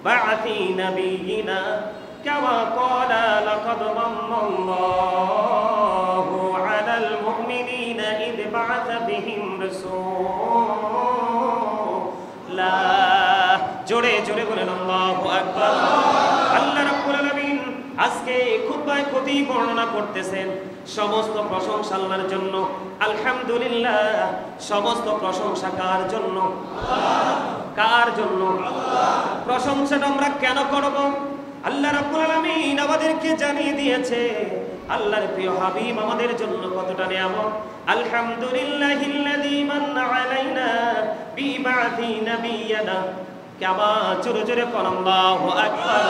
বা'থি নাবিয়িনা কামা ক্বালা লাকাদ মান্নাল্লাহু আলাল মুমিনিনা ইয বা'থা বিহিম রাসূলা। জোরে জোরে বলেন আল্লাহু আকবার। আল্লাহ রাব্বুল আলামিন আজকে খুতবায় কতি বর্ণনা করতেছেন সমস্ত প্রশংসা আল্লাহর জন্য। আলহামদুলিল্লাহ, সমস্ত প্রশংসা কার জন্য? কার জন্য? প্রশংসাটা আমরা কেন করব? আল্লাহ রাব্বুল আলামিন আমাদেরকে জানিয়ে দিয়েছে আল্লাহর প্রিয় হাবিব আমাদের জন্য কতটা নিয়ামত। আলহামদুলিল্লাহিল্লাযী মান্না আলাইনা বিবা'থি নাবিয়িনা কামা। জোরে জোরে বলেন আল্লাহু আকবার।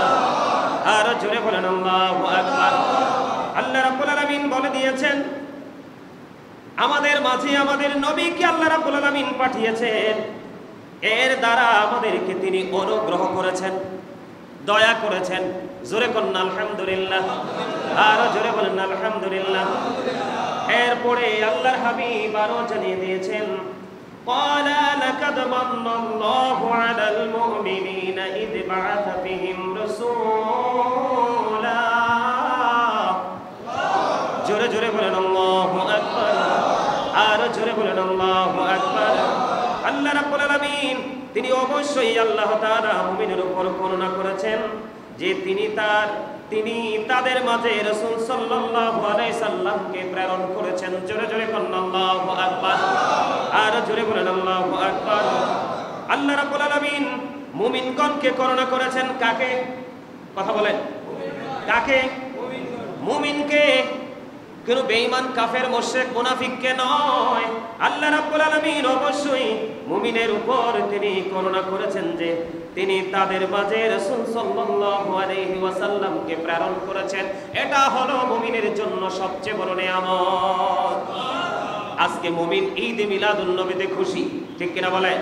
আর জোরে বলেন আল্লাহু আকবার। আল্লাহ রাব্বুল আলামিন বলে দিয়েছেন আমাদের মাঝে আমাদের নবীকে আল্লাহ রাব্বুল আলামিন পাঠিয়েছেন। এর দ্বারা আমাদেরকে তিনি অনুগ্রহ করেছেন, দয়া করেছেন। জোরে বলেন আলহামদুলিল্লাহ। আর জোরে বলেন আলহামদুলিল্লাহ। এরপরে আল্লাহর হাবিব আরো জানিয়ে দিয়েছেন قال لقد من الله على المؤمنين إذ بعث فيهم رسولا। জোরে জোরে বলেন আল্লাহু আকবার। আর জোরে বলেন আল্লাহু আকবার। আল্লাহ রাব্বুল আলামিন তিনি অবশ্যই আল্লাহ তাআলা মুমিনের উপর করুণা করেছেন যে তিনি তাদের মাঝে রাসূল সাল্লাল্লাহু আলাইহি সাল্লামকে প্রেরণ করেছেন। জোরে জোরে বলেন আল্লাহু আকবার। আর জোরে বলেন আল্লাহু আকবার। আল্লাহ রাব্বুল আলামিন মুমিনগণকে করুণা করেছেন। কাকে? কথা বলেন। কাকে? মুমিনকে। কোন বেঈমান কাফের মুশরিক মুনাফিককে নয়। আল্লাহ রাব্বুল আলামিন অবশ্যই মুমিনের উপর তিনি করুণা করেছেন যে তিনি তাদের মাঝে রাসূল সাল্লাল্লাহু আলাইহি ওয়াসাল্লামকে প্রেরণ করেছেন। এটা হলো মুমিনের জন্য সবচেয়ে বড় নিয়ামত। আজকে মুমিন ঈদ মিলাদুন নবীতে খুশি, ঠিক কিনা বলে?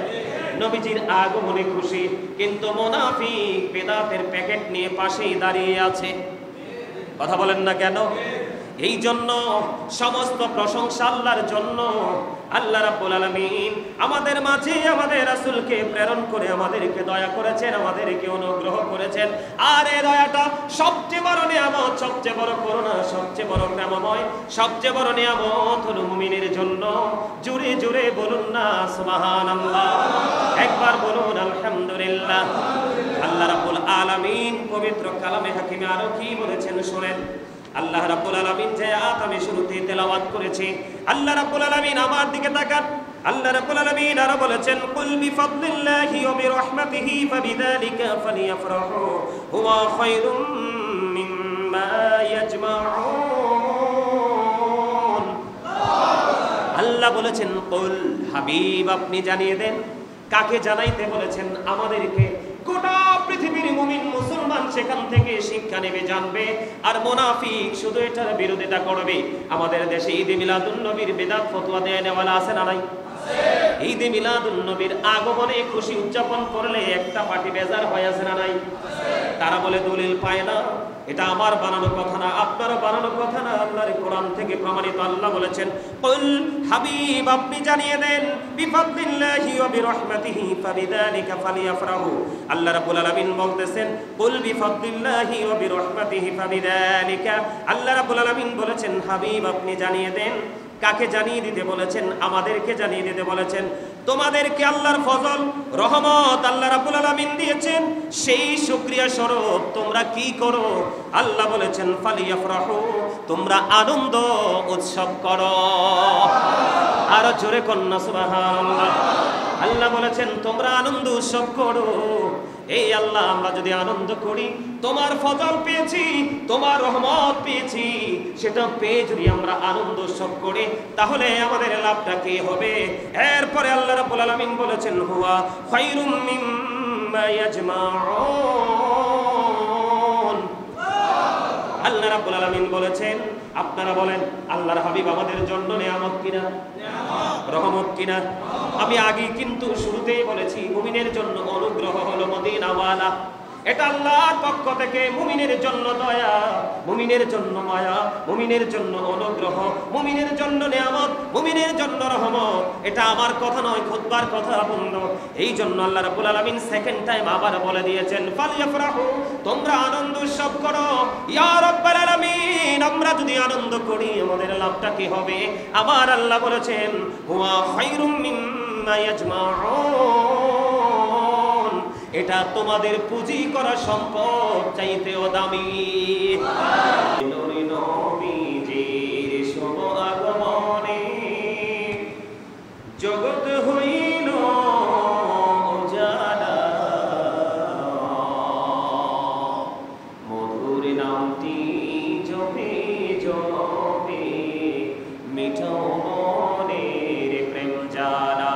নবীজির আগমনে খুশি, কিন্তু মুনাফিক বেদাতের প্যাকেট নিয়ে পাশেই দাঁড়িয়ে আছে। কথা বলেন না কেন? এই জন্য সমস্ত প্রশংসা আল্লাহর জন্য। আল্লাহ রাব্বুল আলামিন আমাদের মাঝে আমাদের রাসূলকে প্রেরণ করে আমাদেরকে দয়া করেছেন, আমাদেরকে অনুগ্রহ করেছেন। আর এই দয়াটা সবচেয়ে বড় নিয়ামত, সবচেয়ে বড় করুণা, সবচেয়ে বড় প্রেমময়, সবচেয়ে বড় নিয়ামত হলো মুমিনের জন্য। জোরে জোরে বলুন না সুবহানাল্লাহ। একবার বলুন আলহামদুলিল্লাহ। আল্লাহ রাব্বুল আলামিন পবিত্র কালামে হাকিমে আরো কি বলেছেন শুনেন। আল্লাহ রাব্বুল আলামিন যে আয়াত আমি শুরুতে তেলাওয়াত করেছি, আল্লাহ রাব্বুল আলামিন আমার দিকে তাকান। আল্লাহ রাব্বুল আলামিন আরো বলেছেন কুল বিফাদলিল্লাহি ওয়া বিরহমাতিহি ফাবিযালিকা ফালিয়াফরাহু হুয়া খায়রুম মিম্মা ইয়াজমাউন। আল্লাহ বলেছেন কুল, হাবিব আপনি জানিয়ে দেন। কাকে জানাইতে বলেছেন? আমাদেরকে। গোটা পৃথিবীর মুমিন মুসলমান সেখান থেকে শিক্ষা নেবে, জানবে। আর মুনাফিক শুধু এটার বিরোধিতা করবে। আমাদের দেশে ঈদ মিলাদুন নবীর বেদাত ফতোয়া দেয় নেওয়ালা আছে না নাই? ঈদ মিলাদুন নবীর আগমনে খুশি উদযাপন করলে একটা পার্টি বেজার হয়ে আছে না নাই? তারা বলে দলিল পায় না। এটা আমার বানানো কথা না, আপনারও বানানো কথা না, আল্লাহর কোরআন থেকে প্রমাণিত। আল্লাহ বলেছেন কুল, হাবিব আপনি জানিয়ে দেন বিফাদলিল্লাহি ওয়া বিরহমাতিহি ফাবিযালিকা ফালিয়াফরাহু। আল্লাহ রাব্বুল আলামিন বলতেছেন কুল বিফাদলিল্লাহি ওয়া বিরহমাতিহি ফাবিযালিকা। আল্লাহ রাব্বুল আলামিন বলেছেন হাবিব আপনি জানিয়ে দেন। কাকে জানিয়ে দিতে বলেছেন? আমাদেরকে জানিয়ে দিতে বলেছেন। তোমাদেরকে আল্লাহর ফজল রহমত আল্লাহ রাব্বুল আলামিন দিয়েছেন, সেই শুকরিয়া স্বরূপ তোমরা কি করো? আল্লাহ বলেছেন ফালিয়াফরাহু, তোমরা আনন্দ উৎসব করো। আর জোরে কন্না সুবহানাল্লাহ। আল্লাহ বলেছেন তোমরা আনন্দ উৎসব করো। এই আল্লাহ, আমরা যদি আনন্দ করি, তোমার ফজল পেয়েছি, তোমার রহমত পেয়েছি, সেটা পেয়ে যদি আমরা আনন্দ উৎসব করি, তাহলে আমাদের লাভটা কি হবে? এরপরে আল্লাহ রাব্বুল আলামিন বলেছেন হুয়া খায়রুম মিম্মা ইয়াজমাউন। আল্লাহ রাব্বুল আলামিন বলেছেন, আপনারা বলেন আল্লাহর হাবিব আমাদের জন্য নিয়ামত কিনা, রহমত কিনা? আমি আগে কিন্তু শুরুতেই বলেছি মুমিনের জন্য অনুগ্রহ হলো মদিনাওয়ালা। এটা আল্লাহর পক্ষ থেকে মুমিনের জন্য দয়া, মুমিনের জন্য মায়া, মুমিনের জন্য অনুগ্রহ, মুমিনের জন্য নিয়ামত, মুমিনের জন্য রহমত। এটা আমার কথা নয়, খুতবার কথা বন্ধু। এই জন্য আল্লাহ রাব্বুল আলামিন সেকেন্ড টাইম আবার বলে দিয়েছেন, ফালইফরাহু, তোমরা আনন্দ উৎসব করো। ইয়া রাব্বাল আলামিন, আমরা যদি আনন্দ করি আমাদের লাভটা কি হবে? আমার আল্লাহ বলেছেন, হুয়া খায়রুম মিম্মা ইয়াজমাউন, এটা তোমাদের পুঁজি করা সম্পদ চাইতেও দামি। নবীজির শুভ আগমনে জগৎ হইল উজালা, মধুর নামটি জপে জপে মিঠাও মনের প্রেম জালা।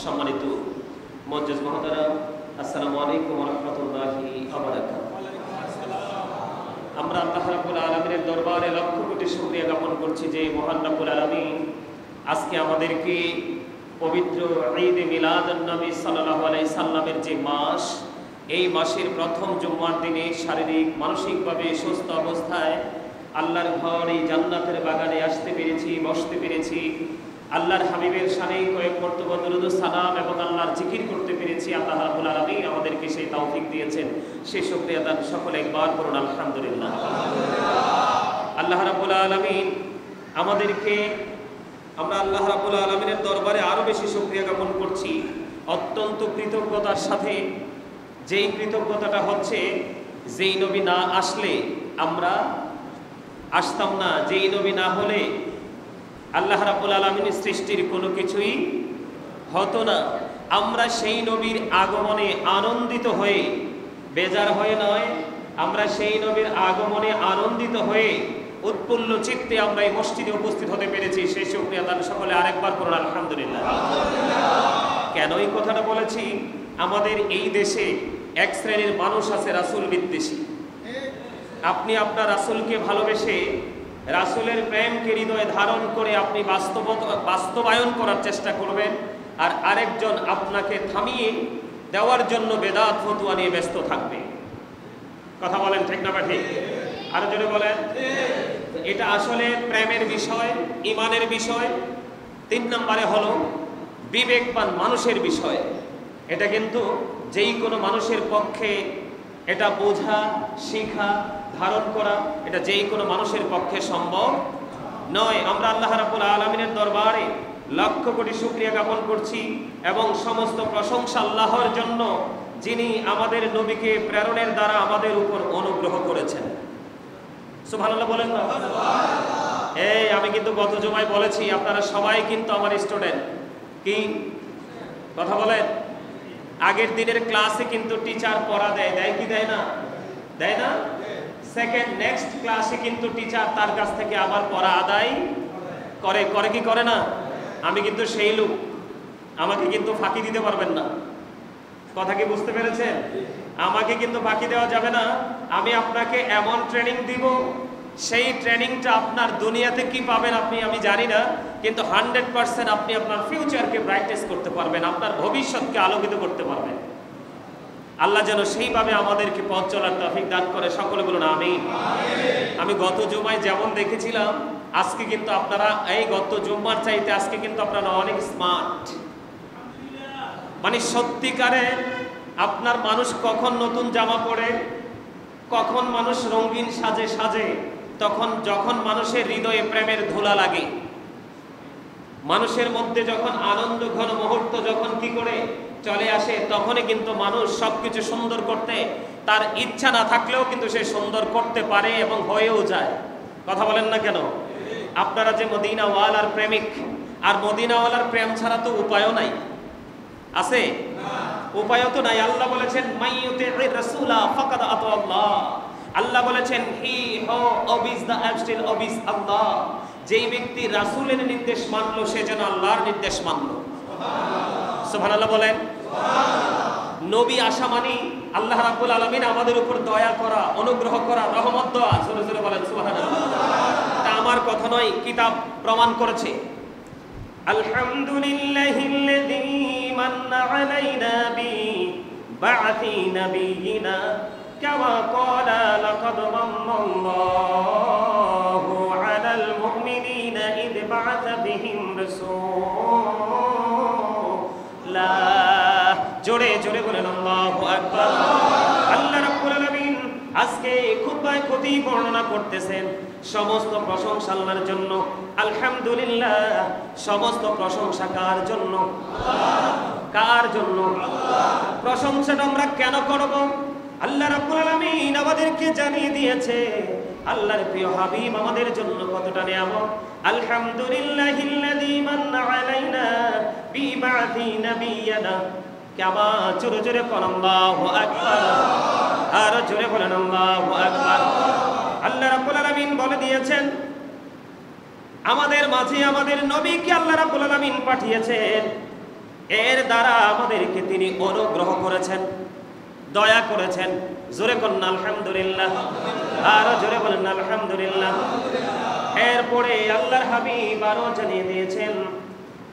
সম্মানিত মুআজ্জিজ মহতারাম, আসসালামু আলাইকুম ওয়া রাহমাতুল্লাহি ওয়া বারাকাতুহু। আমরা আল্লাহ রাব্বুল আলামিনের দরবারে লক্ষ কোটি শুকরিয়া জ্ঞাপন করছি যে মহান রাব্বুল আলামিন আজকে আমাদেরকে পবিত্র ঈদ এ মিলাদুন নবী সাল্লাল্লাহু আলাইহি সাল্লামের যে মাস, এই মাসের প্রথম জুম্মার দিনে শারীরিক মানসিকভাবে সুস্থ অবস্থায় আল্লাহর ঘর এই জান্নাতের বাগানে আসতে পেরেছি, বসতে পেরেছি। আল্লাহর হাবিবের শানে কয়েক মর্তবা দরুদ ও সালাম এবং আল্লাহর জিকির করতে পেরেছি। আল্লাহ রাব্বুল আলামিন আমাদেরকে সেই তৌফিক দিয়েছেন, সেই শুকরিয়া দান সকলে একবার করুন আলহামদুলিল্লাহ। আল্লাহ রাব্বুল আলামিন আমাদেরকে, আমরা আল্লাহ রাব্বুল আলামিনের দরবারে আরো বেশি শুকরিয়া জ্ঞাপন করছি অত্যন্ত কৃতজ্ঞতার সাথে। যেই কৃতজ্ঞতাটা হচ্ছে, যেই নবী না আসলে আমরা আসতাম না, যেই নবী না হলে আল্লাহ রাব্বুল আলামিনের সৃষ্টির কোনো কিছুই হতো না। আমরা সেই নবীর আগমনে আনন্দিত হয়ে, বেজার হয়ে নয়, আমরা সেই নবীর আগমনে আনন্দিত হয়ে উৎফুল্ল চিত্তে আমরা এই মসজিদে উপস্থিত হতে পেরেছি। সেই শুকরিয়া দান সকলে আরেকবার করুন আলহামদুলিল্লাহ। কেন এই কথাটা বলেছি? আমাদের এই দেশে এক শ্রেণীর মানুষ আছে রাসূল বিদ্বেষী। আপনি আপনার রাসূলকে ভালোবেসে, রাসূলের প্রেমকে হৃদয়ে ধারণ করে আপনি বাস্তবায়ন করার চেষ্টা করবেন, আর আরেকজন আপনাকে থামিয়ে দেওয়ার জন্য বেদাত ফতোয়া নিয়ে ব্যস্ত থাকবে। কথা বলেন ঠিক না ঠিক? আরো জোরে বলেন। এটা আসলে প্রেমের বিষয়, ইমানের বিষয়। 3 নম্বরে হলো বিবেকবান মানুষের বিষয়। এটা কিন্তু যেই কোনো মানুষের পক্ষে এটা বোঝা, শিখা, ধারণ করা, এটা যেই কোনো মানুষের পক্ষে সম্ভব নয়। আমরা আল্লাহ রাব্বুল আলামিনের দরবারে লক্ষ কোটি শুকরিয়া জ্ঞাপন করছি এবং সমস্ত প্রশংসা আল্লাহর জন্য, যিনি আমাদের নবীকে প্রেরণের দ্বারা আমাদের উপর অনুগ্রহ করেছেন। সুবহানাল্লাহ বলেন না? এই আমি কিন্তু গত জুমায় বলেছি, আপনারা সবাই কিন্তু আমার স্টুডেন্ট। কি কথা বলেন? আগের দিনের ক্লাসে কিন্তু টিচার পড়া দেয়, দেয় কি দেয় না? দেয় না? নেক্সট ক্লাসে কিন্তু টিচার তার কাছ থেকে আবার পড়া আদায় করে, করে কি করে না? আমি কিন্তু সেই লোক, আমাকে কিন্তু ফাঁকি দিতে পারবেন না। কথা কি বুঝতে পেরেছেন? আমাকে কিন্তু ফাঁকি দেওয়া যাবে না। আমি আপনাকে এমন ট্রেনিং দিব, সেই ট্রেনিংটা আপনার দুনিয়াতে কি পাবেন আমি জানি না, কিন্তু 100% আপনি আপনার ফিউচারকে ব্রাইটেস্ট করতে পারবেন, আপনার ভবিষ্যৎকে আলোকিত করতে পারবেন। আল্লাহ যেন সেইভাবে আমাদেরকে পথ চলার তৌফিক দান করে, সকলে বলুন আমিন। আমি গত জুমায় যেমন দেখেছিলাম, আজকে কিন্তু আপনারা এই গত জুম্মার চাইতে আজকে কিন্তু আপনারা অনেক স্মার্ট। মানে সত্যিকারে আপনার মানুষ কখন নতুন জামা পরে, কখন মানুষ রঙিন সাজে সাজে, তখন যখন মানুষের হৃদয়ে প্রেমের ধুলা লাগে, মানুষের মধ্যে যখন আনন্দ ঘন মুহূর্ত যখন কি করে চলে আসে, তখনই কিন্তু মানুষ সবকিছু সুন্দর করতে তার ইচ্ছা না থাকলেও কিন্তু সে সুন্দর করতে পারে এবং হয়েও যায়। কথা বলেন না কেন? আপনারা যে মদিনাওয়ালার প্রেমিক, আর মদিনাওয়ালার প্রেম ছাড়া তো উপায়ও নাই। আছে? উপায়ও তো নাই। আল্লাহ বলেছেন মাইয়ুতি'ir রাসূলা ফাকাদ আতা আল্লাহ। আল্লাহ বলেছেন হি হু obeys the absolute obeys Allah। যেই ব্যক্তি রাসূলের নির্দেশ মানলো, সে যেন আল্লাহর নির্দেশ মানলো। সুবহানাল্লাহ বলেন। নবী আসা মানে আল্লাহ রাব্বুল আলামিন আমাদের উপর দয়া করা, অনুগ্রহ করা, রহমত দেওয়া। জোরে জোরে বলেন সুবহানাল্লাহ। এটা আমার কথা নয়, কিতাব প্রমাণ করেছে। আলহামদুলিল্লাহিল্লাযী মান্না আলাইনা বিবা'থি নাবিয়িনা কামা ক্বালা লাকাদ মান্নাল্লাহু আলাল মুমিনিনা ইয বা'আথা বিহিম রাসূলা। জোরে জোরে বলেন আল্লাহু আকবার। আল্লাহ রাব্বুল আলামিন আজকে খুতবায় কতি বর্ণনা করতেছেন, সমস্ত প্রশংসা আল্লাহর জন্য। আলহামদুলিল্লাহ, সমস্ত প্রশংসা কার জন্য? কার জন্য? প্রশংসাটা আমরা কেন করব? আল্লাহ রাব্বুল আলামিন আমাদেরকে জানিয়ে দিয়েছে আল্লাহর প্রিয় হাবিব আমাদের জন্য কতটা নিয়ামত। আলহামদুলিল্লাহিল্লাযী মান্না আলাইনা বিবা'থি নাবিয়িনা কামা। জোরে জোরে বলেন আল্লাহু আকবার। আর জোরে বলেন আল্লাহু আকবার। আল্লাহ রাব্বুল আলামিন বলে দিয়েছেন আমাদের মাঝে আমাদের নবীকে আল্লাহ রাব্বুল আলামিন পাঠিয়েছেন, এর দ্বারা আমাদেরকে তিনি অনুগ্রহ করেছেন, দয়া করেছেন। জোরে বলেন আলহামদুলিল্লাহ। আর জোরে বলেন আলহামদুলিল্লাহ। এরপরে আল্লাহর হাবিব আরো জানিয়ে দিয়েছেন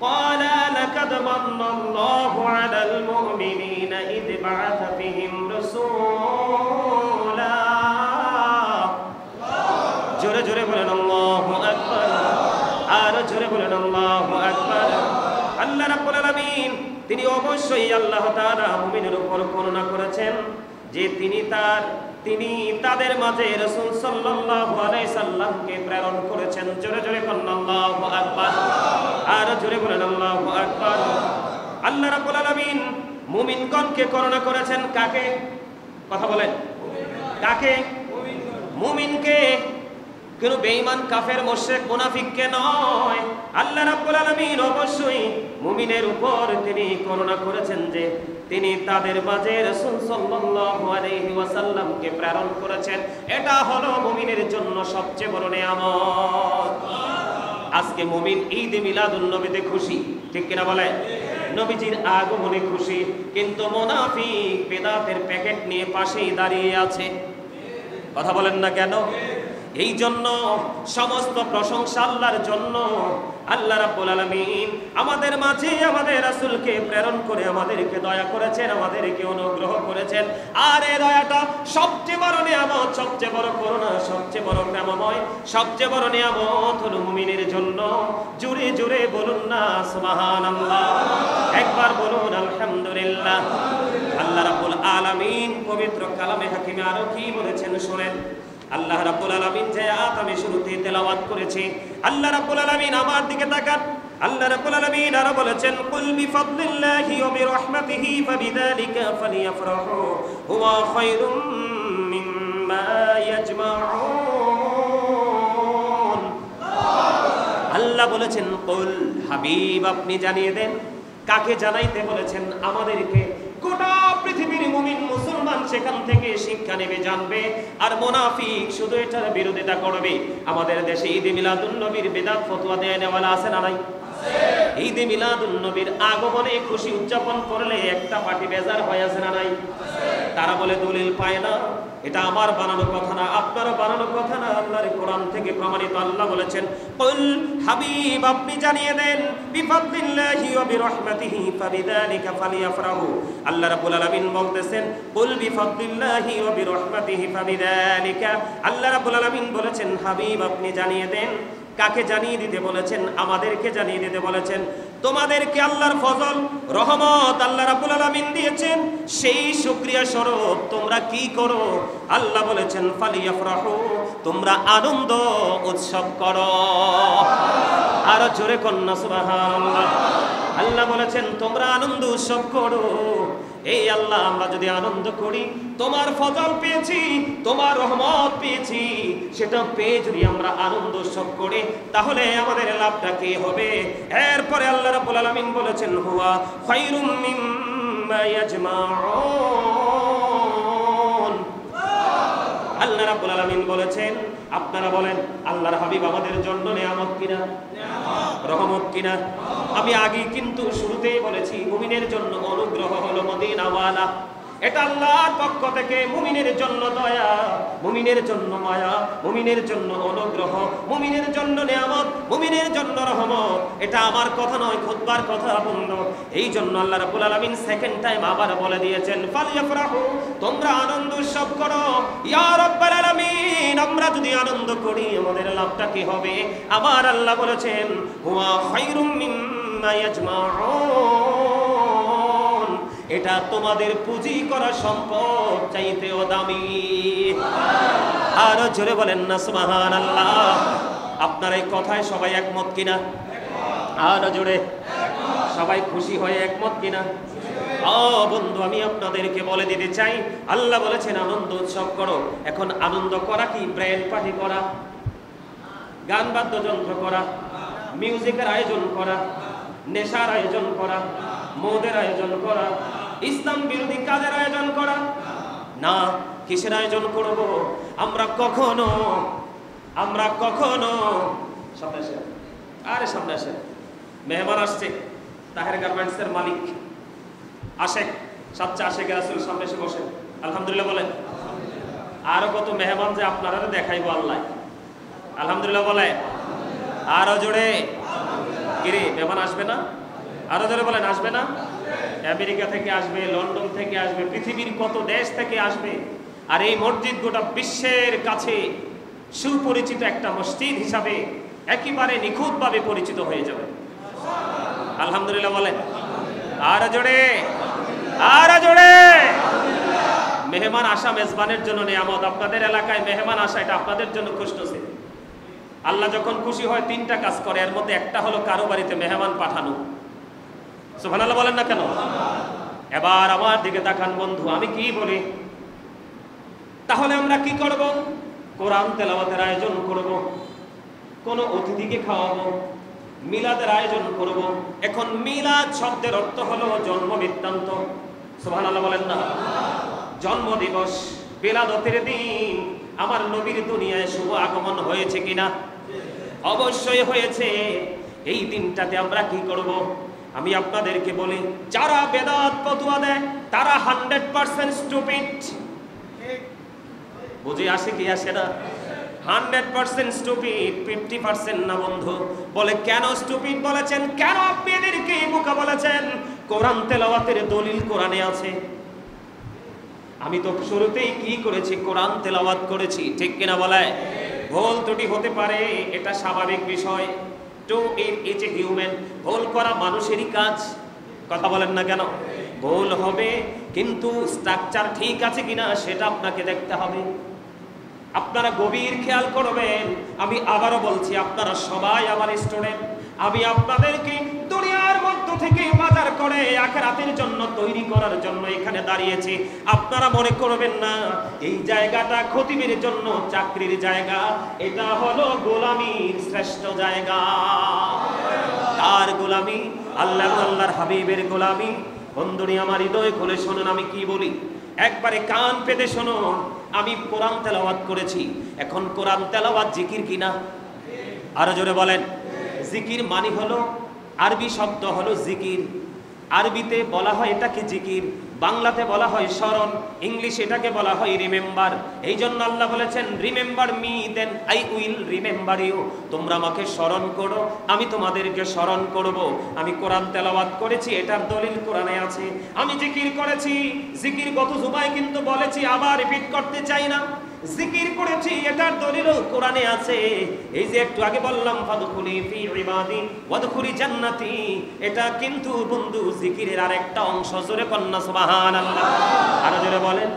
قال لقد من الله على المؤمنين إذ بعث بهم رسولا। জোরে জোরে বলেন আল্লাহু আকবার। আর জোরে বলেন আল্লাহু আকবার। আলামিন তিনি অবশ্যই আল্লাহ তাআলা মুমিনের উপর করুণা করেছেন যে তিনি তাদের মাঝে রাসূল সাল্লাল্লাহু আলাইহি সাল্লামকে প্রেরণ করেছেন। জোরে জোরে বলুন আল্লাহু আকবার, আর জোরে বলেন আল্লাহু আকবার। আল্লাহ রাব্বুল আলামিন মুমিনগণকে করুণা করেছেন। কাকে? কথা বলেন, কাকে? মুমিনকে, কেন বেঈমান কাফের মুশরিক মুনাফিককে নয়। আল্লাহ রাব্বুল আলামিন অবশ্যই মুমিনের উপর তিনি করুণা করেছেন যে তিনি তাদের মাঝে রাসূল সাল্লাল্লাহু আলাইহি ওয়াসাল্লামকে প্রেরণ করেছেন। এটা হলো মুমিনের জন্য সবচেয়ে বড় নিয়ামত। আজকে মুমিন ঈদ মিলাদুন নবীতে খুশি, ঠিক কিনা বলেন? নবীজির আগমনে খুশি, কিন্তু মুনাফিক বেদাতের প্যাকেট নিয়ে পাশেই দাঁড়িয়ে আছে। কথা বলেন না কেন? এই জন্য সমস্ত প্রশংসা আল্লাহর জন্য। আল্লাহ রাব্বুল আলামিন আমাদের মাঝে আমাদের রাসূলকে প্রেরণ করে আমাদেরকে দয়া করেছেন, আমাদেরকে অনুগ্রহ করেছেন। আর এই দয়াটা সবচেয়ে বড় নিয়ামত, সবচেয়ে বড় করুণা, সবচেয়ে বড় প্রেমময়, সবচেয়ে বড় নিয়ামত হলো মুমিনের জন্য। জোরে জোরে বলুন না সুবহানাল্লাহ, একবার বলুন আলহামদুলিল্লাহ। আল্লাহ রাব্বুল আলামিন পবিত্র কালামে হাকিমে আরো কি বলেছেন শুনেন। আল্লাহ রাব্বুল আলামিন যে আয়াত আমি শুরুতে তেলাওয়াত করেছি, আল্লাহ রাব্বুল আলামিন আমার দিকে তাকান। আল্লাহ রাব্বুল আলামিন আরো বলেছেন, কুল বিফাদলিল্লাহি ওয়া বিরহমাতিহি ফাবিযালিকা ফালিয়াফরাহু হুয়া খায়রুম মিম্মা ইয়াজমাউন। আল্লাহ বলেছেন, কুল, হাবিব আপনি জানিয়ে দেন। কাকে জানাইতে বলেছেন? আমাদেরকে। গোটা পৃথিবীর মুমিন মুসলমান সেখান থেকে শিক্ষা নেবে, জানবে। আর মুনাফিক শুধু এটার বিরোধিতা করবে। আমাদের দেশে ঈদে মিলাদুন নবীর বিদআত ফতোয়া দেয় নেওয়ালা আছে না নাই? ঈদে মিলাদুন নবীর আগমনে খুশি উদযাপন করলে একটা পার্টি বেজার হয়ে আছে না নাই? তারা বলে দলিল পায় না। এটা আমার বানানো কথা না, আপনার বানানো কথা না, আল্লাহর কোরআন থেকে প্রমাণিত। আল্লাহ বলেছেন, কুল, হাবিব আপনি জানিয়ে দেন, বিফাদলিল্লাহি ওয়া বিরহমাতিহি ফাবিযালিকা ফালিয়াফরাহু। আল্লাহ রাব্বুল আলামিন বলতেছেন, কুল বিফাদলিল্লাহি ওয়া বিরহমাতিহি ফাবিযালিকা। আল্লাহ রাব্বুল আলামিন বলেছেন, হাবিব আপনি জানিয়ে দেন। কাকে জানিয়ে দিতে বলেছেন? আমাদেরকে জানিয়ে দিতে বলেছেন। তোমাদেরকে আল্লাহর ফজল, রহমত আল্লাহ রাব্বুল আলামিন দিয়েছেন, সেই শুকরিয়া স্বরূপ তোমরা কি করো? আল্লাহ বলেছেন, ফালিয়াফরাহু, তোমরা আনন্দ উৎসব করো। আর জোরে কন্যা সুবহানাল্লাহ। আল্লাহ বলেছেন, তোমরা আনন্দ উৎসব করো। এই আল্লাহ, আমরা যদি আনন্দ করি, তোমার ফজল পেয়েছি, তোমার রহমত পেয়েছি, সেটা পেয়ে যদি আমরা আনন্দ উৎসব করি, তাহলে আমাদের লাভটা কি হবে? এরপরে আল্লাহ রাব্বুল আলামিন বলেছেন, হুয়া খায়রুম মিম্মা ইয়াজমাউন। আল্লাহ রাব্বুল আলামিন বলেছেন, আপনারা বলেন আল্লাহর হাবিব আমাদের জন্য নিয়ামত কিনা, রহমত কিনা? আমি আগে কিন্তু শুরুতেই বলেছি, মুমিনের জন্য অনুগ্রহ হলো মদিনাওয়ালা। এটা আল্লাহর পক্ষ থেকে মুমিনের জন্য দয়া, মুমিনের জন্য মায়া, মুমিনের জন্য অনুগ্রহ, মুমিনের জন্য নিয়ামত, মুমিনের জন্য রহমত। এটা আমার কথা নয়, খুতবার কথা বন্ধু। এই জন্য আল্লাহ রাব্বুল আলামিন সেকেন্ড টাইম আবার বলে দিয়েছেন, ফালিয়াফরাহু, তোমরা আনন্দ উৎসব করো। ইয়া রাব্বাল আলামিন, আমরা যদি আনন্দ করি আমাদের লাভটা কি হবে? আমার আল্লাহ বলেছেন, হুয়া খায়রুম মিম্মা ইয়াজমাউন। এটা তোমাদের পুঁজি করা সম্পদ চাইতেও দামি। আর জোরে বলেন না সুবহানাল্লাহ। আপনার এই কথায় সবাই একমত কিনা? আর জোরে সবাই খুশি হয়ে একমত কিনা? বন্ধু, আমি আপনাদেরকে বলে দিতে চাই, আল্লাহ বলেছেন আনন্দ উৎসব করো। এখন আনন্দ করা কি? ব্রেন পার্টি করা, গান বাদ্যযন্ত্র করা, মিউজিকের আয়োজন করা, নেশার আয়োজন করা, মদের আয়োজন করা, ইসলাম বিরোধী কাজের আয়োজন করা না। কিসের আয়োজন করব? আমরা কখনো সামনে আসে, আরে সামনে আসে, মেহমান আসছে, তাহের গার্মেন্টসের মালিক আশেক, সাচ্চা আশেক রাসূল, সামনে এসে বসেন। আলহামদুলিল্লাহ বলেন। আরো কত মেহমান যে আপনারা দেখাইবো আল্লাহ। আলহামদুলিল্লাহ বলে। আরো জোরে, কিরে মেহমান আসবে না? আরো জোরে বলেন, আসবে না? আমেরিকা থেকে আসবে, লন্ডন থেকে আসবে, পৃথিবীর কত দেশ থেকে আসবে। আর এই মসজিদ গোটা বিশ্বের কাছে সুপরিচিত একটা মসজিদ হিসাবে একেবারে নিখুঁতভাবে পরিচিত হয়ে যাবে। আলহামদুলিল্লাহ বলেন। আর জোরে, আর জোরে। মেহমান আসা মেজবানের জন্য নিয়ামত। আপনাদের এলাকায় মেহমান আসা এটা আপনাদের জন্য খুশনসিব। আল্লাহ যখন খুশি হয় তিনটা কাজ করে, এর মধ্যে একটা হলো কারো বাড়িতে মেহমান পাঠানো। সুবহানাল্লাহ বলেন না কেন? এবার আমার দিকে তাকান বন্ধু, আমি কি বলি? তাহলে আমরা কি করব? কোরআন তেলাওয়াতের আয়োজন করব, কোন অতিথিকে খাওয়াবো, মিলাদের আয়োজন করব। এখন মিলাদ শব্দের অর্থ হলো জন্ম বৃত্তান্ত। সুবহানাল্লাহ বলেন না? জন্ম দিবস, বিলাদতের দিন আমার নবীর দুনিয়ায় শুভ আগমন হয়েছে কিনা? অবশ্যই হয়েছে। এই দিনটাতে আমরা কি করব? আমি আপনাদেরকে বলি, যারা বেদাত ফতোয়া দেয় তারা 100% স্টুপিড। বুঝে আসে কি আসে না? 100% স্টুপিড, 50% না বন্ধু। বলে কেন স্টুপিড বলেছেন? কেন আপনি এদেরকে বোকা বলেছেন? কোরআন তেলাওয়াতের দলিল কোরআনে আছে। আমি তো শুরুতেই কি করেছি? কোরআন তেলাওয়াত করেছি, ঠিক কিনা বলে? ভুল ত্রুটি হতে পারে, এটা স্বাভাবিক বিষয়। টু ইজ এ হিউম্যান, ভুল করা মানুষেরই কাজ। কথা বলেন না কেন? ভুল হবে, কিন্তু স্ট্রাকচার ঠিক আছে কিনা সেটা আপনাকে দেখতে হবে। আপনারা গভীর খেয়াল করবেন। আমি আবারও বলছি, আপনারা সবাই আমার স্টুডেন্ট। আমি আপনাদেরকে দুনিয়ার মধ্য থেকে বাজার করে আখিরাতের জন্য তৈরি করার জন্য এখানে দাঁড়িয়েছি। আপনারা মনে করবেন না এই জায়গাটা খতিবের জন্য চাকরির জায়গা। এটা হলো গোলামীর শ্রেষ্ঠ জায়গা। কার গোলামি? আল্লাহ, আল্লাহর হাবিবের গোলামি। বন্ধুরি আমার হৃদয় খুলে শোনেন আমি কি বলি, একবারে কান পেতে শোনো। আমি কোরআন তেলাওয়াত করেছি। এখন কোরআন তেলাওয়াত জিকির কিনা? আরো জোরে বলেন। জিকির মানে হলো, আরবি শব্দ হলো জিকির। আরবিতে বলা হয় এটাকে জিকির, বাংলাতে বলা হয় স্মরণ, ইংলিশ এটাকে বলা হয় রিমেম্বার। এই জন্য আল্লাহ বলেছেন, remember me then I will remember you. তোমরা আমাকে স্মরণ করো, আমি তোমাদেরকে স্মরণ করব। আমি কোরআন তেলাওয়াত করেছি, এটার দলিল কোরআনে আছে। আমি জিকির করেছি, জিকির গত জুমায় কিন্তু বলেছি, আবার রিপিট করতে চাই না। জিকির করেছি, এটার দলিলও কোরআনে আছে। এই যে একটু আগে বললাম, ফাদখুলি ফি ইবাদি ওয়াদখুলি জান্নাতি, এটা কিন্তু বন্ধু জিকিরের আরেকটা অংশ। জোরে কন্না সুবহানাল্লাহ। আর জোরে বলেন।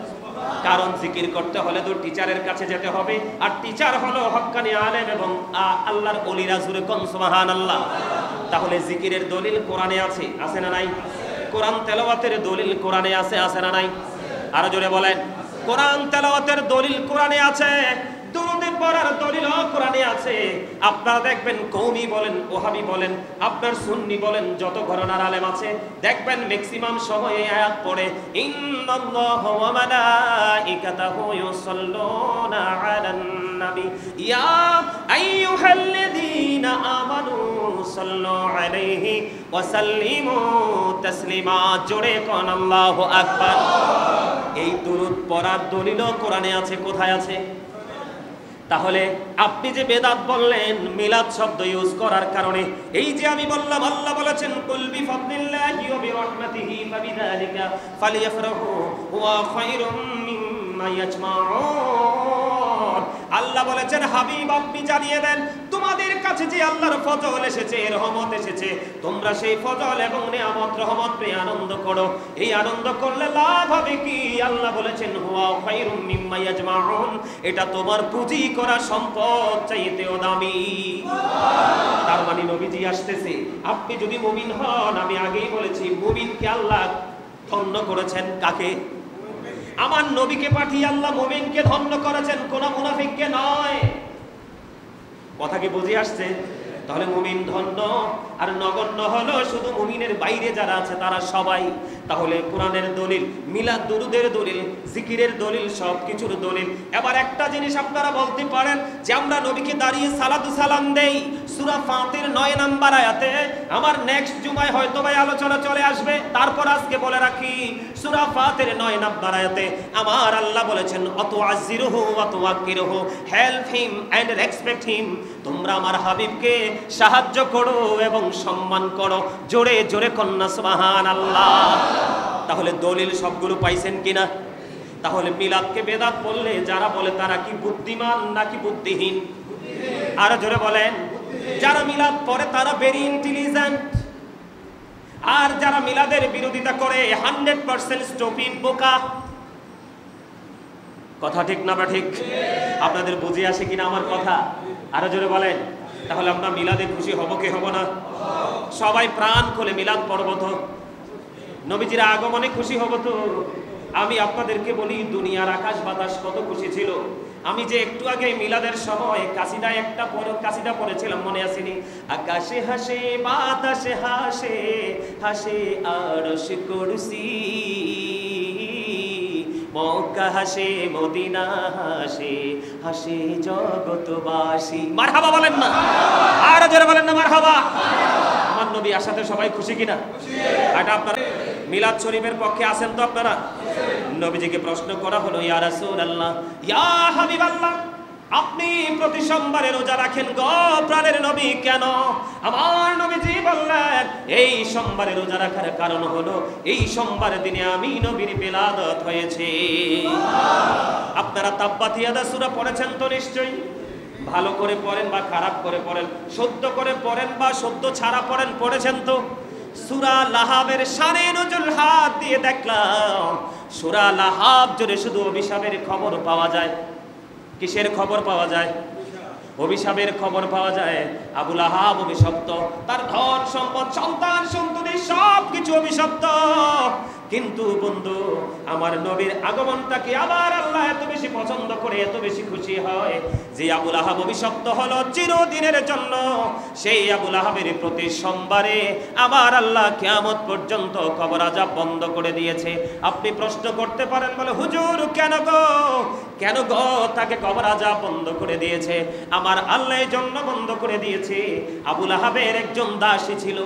কারণ জিকির করতে হলে তো টিচারের কাছে যেতে হবে, আর টিচার হলো হক্কানি আলেম এবং আল্লাহর ওলিরা। জোরে কোন সুবহানাল্লাহ। তাহলে জিকিরের দলিল কোরআনে আছে, আছে না নাই? কোরআন তেলাওয়াতের দলিল কোরআনে আছে, আছে না নাই? আর জোরে বলেন। কোরআন তেলাওয়াতের দলিল কোরআনে আছে, দুরূদ পড়ার দলিল কোরআনে আছে। আপনারা দেখবেন কওমি বলেন, ওহাবি বলেন, আপনার সুন্নি বলেন, যত ঘরানার আলেম আছে দেখবেন ম্যাক্সিমাম সময় এই আয়াত পড়ে, ইন্নাল্লাহা ওয়া মালাইকাতাহু ইউসাল্লুনা আলান নবী ইয়া আইয়ুহাল্লাযীনা আমানু সাল্লু আলাইহি ওয়া সাল্লিমু তাসলিমা। জোরে কোন আল্লাহু আকবার। এই দুরূদ পড়ার দলিলও কোরআনে আছে। কোথায় আছে? তাহলে আপনি যে বেদাত বললেন মিলাদ শব্দ ইউজ করার কারণে, এই যে আমি বললাম আল্লাহ বলেছেন, কুল বিফাদলিল্লাহি ওয়া বিরাহমাতিহি ফাবিযালিকা ফালিয়াফরাহু ওয়া খায়রুম মিম্মা ইয়াজমাউন। আল্লাহ বলেছেন, হাবিব আপনি জানিয়ে দেন তোমাদের কাছে যে আল্লাহর ফজল এসেছে, রহমত এসেছে, তোমরা সেই ফজল এবং নিয়ামত রহমত পেয়ে আনন্দ করো। এই আনন্দ করলে লাভ হবে কি? আল্লাহ বলেছেন, হুয়া খায়রুম মিম্মা ইয়াজমাউন, এটা তোমার পুঁজি করা সম্পদ চাইতেও দামি। তার মানে নবীজি আসতেছে, আপনি যদি মুমিন হন, আমি আগেই বলেছি মুমিনকে আল্লাহ ধন্য করেছেন। কাকে? আমার নবীকে পাঠিয়ে আল্লাহ মুমিনকে ধন্য করেছেন, কোন মুনাফিককে নয়। কথা কি বুঝে আসছে? তাহলে মুমিন ধন্য, আর নগণ্য হলো শুধু মুমিনের বাইরে যারা আছে তারা সবাই। তাহলে কোরআনের দলিল, মিলাদ দুরুদের দলিল, জিকিরের দলিল, সব কিছুর দলিল। এবার একটা জিনিস আপনারা বলতে পারেন যে আমরা নবীকে দাঁড়িয়ে সালাতু সালাম দেই সূরা ফাতির 9 নম্বর আয়াতে। আমার নেক্সট জুমায় হয়তো ভাই আলোচনা চলে আসবে, তারপর আজকে বলে রাখি, সূরা ফাতির 9 নম্বর আয়াতে আমার আল্লাহ বলেছেন, অতুআযিরুহু ওয়া তুওয়াক্কিরুহু, help him and respect him. তোমরা আমার হাবিবকে সাহায্য করো এবং সম্মান করো। জোরে জোরে কন্না সুবহানাল্লাহ। তাহলে দলিল সবগুলো পাইছেন কিনা? তাহলে মিলাদকে বেদাত বললে যারা বলে তারা কি বুদ্ধিমান নাকি বুদ্ধিহীন? আর জোরে বলেন। যারা মিলাদ পড়ে তারা ভেরি ইন্টেলিজেন্ট, আর যারা মিলাদের বিরোধিতা করে 100% স্টুপিড, বোকা। কথা ঠিক না বা ঠিক? আপনাদের বুঝে আসে কিনা আমার কথা? আরো জোরে বলেন। তাহলে আমরা মিলাদে খুশি হব কি হব না? সবাই প্রাণ খুলে মিলাদ পড়ব তো, নবীজির আগমনে খুশি হব তো। আমি আপনাদেরকে বলি, দুনিয়ার আকাশ বাতাস কত খুশি ছিল। আমি যে একটু আগে মিলাদের সময় কাসিদা পড়েছিলাম, মনে আসেনি? আকাশে হাসে বাতাসে হাসে, হাসে আরশ কুরসি, মক্কা হাসে মদিনা হাসে, হাসে জগতবাসী। মারহাবা বলেন না? আর যারা বলেন না মারহাবা? আমার নবী আসাতে সবাই খুশি কিনা? এটা আপনারা মিলাদ শরীফের পক্ষে আছেন তো আপনারা? নবীজিকে প্রশ্ন করা হলো, ইয়া রাসূলুল্লাহ, ইয়া হাবিবাল্লাহ, আপনি প্রতি সোমবারে রোজা রাখেন গো প্রাণের নবী, কেন? আমার নবীজি বললেন, এই সোমবারে রোজা রাখার কারণ হলো এই সোমবারের দিনে আমি নবীর মিলাদত হয়েছে। আপনারা তাব্বাত ইয়াদা সূরা পড়েছেন তো নিশ্চয়ই? ভালো করে পড়েন বা খারাপ করে পড়েন, শুদ্ধ করে পড়েন বা শুদ্ধ ছাড়া পড়েন, পড়েছেন তো? সূরা লাহাবের শানে নজুল হাত দিয়ে দেখলাম, সূরা লাহাব জুড়ে শুধু অভিশাপের খবর পাওয়া যায়। কিসের খবর পাওয়া যায়? অভিশাপের খবর পাওয়া যায়। আবু লাহাব অভিশপ্ত, তার ধন সম্পদ সন্তান সন্ততি সবকিছু অভিশপ্ত। কিন্তু বন্ধু, আমার নবীর আগমনটাকে আবার আল্লাহ এত বেশি পছন্দ করে, এত বেশি খুশি হয় যে আবু লাহাব অভিশপ্ত হলো চিরদিনের জন্য, সেই আবু লাহাবের প্রতি সোমবারে আমার আল্লাহ কিয়ামত পর্যন্ত কবর আযাব বন্ধ করে দিয়েছে। আপনি প্রশ্ন করতে পারেন, বলে হুজুর কেন গো, কেন গো তাকে কবর আযাব বন্ধ করে দিয়েছে? আমার আল্লাহ এই জন্য বন্ধ করে দিয়েছে, আবু লাহাবের একজন দাসী ছিল,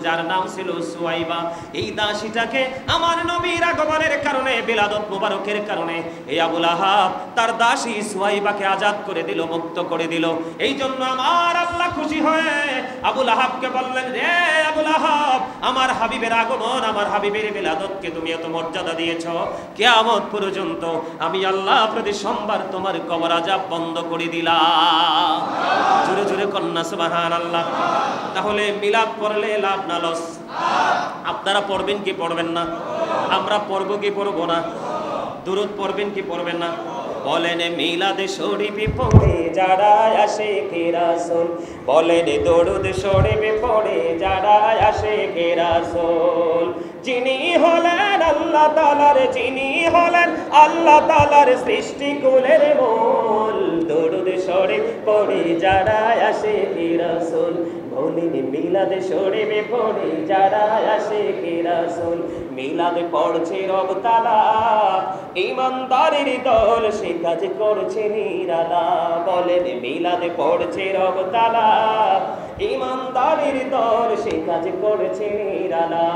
যার নাম ছিল সুয়াইবা। এই দাসীটাকে আমার নবীর আগমনের কারণে, বিলাদত মুবারকের কারণে এই আবু লাহাব তার দাসী সুয়াইবাকে আজাদ করে দিল, মুক্ত করে দিল। এই জন্য আমার আল্লাহ খুশি হয়ে আবু লাহাবকে বললেন, রে আবু লাহাব, আমার হাবিবের আগমন, আমার হাবিবের বিলাদতকে তুমি এত মর্যাদা দিয়েছ, কিয়ামত পর্যন্ত আমি আল্লাহ প্রতি সোমবার তোমার কবর আযাব বন্ধ করে দিলাম। জোরে জোরে কন্যা সুবহানাল্লাহ। তাহলে মিলাদ পড়লে লাভ না লস? আপনারা পড়বেন কি পড়বেন না? আমরা পড়ব কি পড়ব না? দুরূদ পড়বেন কি পড়বেন না? বলেন মিলাদ শরীফ পড়ে যারা আশিকে রাসূল, বলেন দরুদ শরীফ পড়ে যারা আশিকে রাসূল। যিনি হলেন আল্লাহ তাআলার, যিনি হলেন আল্লাহ তাআলার সৃষ্টি কুলের মূল, দরুদ শরীফ পড়ে যারা আশিকে রাসূল, বলেন মিলাদ শরীফ পড়ে যারা আশিকে রাসূল। মিলাদ পড়ছে রব তাআলা, ঈমানদারের দল সে কাজ করছে নিরালা। বলেন মিলাদ পড়ছে রব তাআলা, ঈমানদারের দল সে কাজ করছে নিরালা।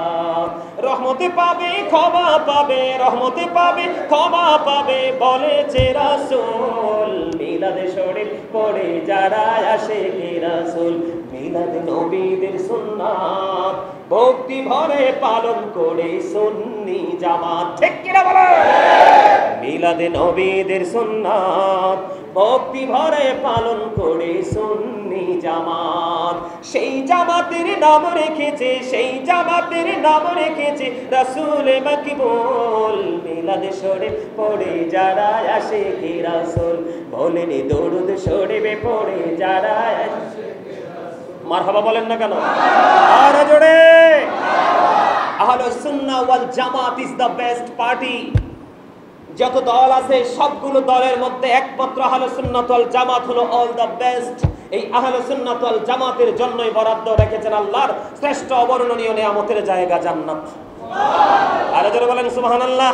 রহমতে পাবে ক্ষমা পাবে, রহমতে পাবে ক্ষমা পাবে বলেছে রাসূল। মিলাদ শরীফ পড়ে যারা আশিকে রাসূল, মিলাদ নবীদের সুন্নাত ভক্তি ভরে পালন করে সুন্নি জামাত। ঠিক কিনা বলে? মিলাদ নবীদের সুন্নাত ভক্তি ভরে পালন করে সুন্নি জামাত। সেই জামাতের নাম রেখেছে, সেই জামাতের নাম রেখেছে রাসূল মাকবুল। মিলাদ শরীফ পড়ে যারা আশিকে রাসূল, বলেন দরুদ শরীফ পড়ে যারা। মারহাবা বলেন না কেন? আর জোরে। আহলুস সুন্নাহ ওয়াল জামাত ইজ দ্য বেস্ট পার্টি। যত দল আছে সবগুলো দলের মধ্যে একমাত্র আহলুস সুন্নাহ ওয়াল জামাত হলো অল দ্য বেস্ট। এই আহলুস সুন্নাহ ওয়াল জামাতের জন্যই বরাদ্দ রেখেছেন আল্লাহর শ্রেষ্ঠ অবর্ণনীয় নিয়ামতের জায়গা জান্নাত। আর জোরে বলেন সুবহানাল্লাহ।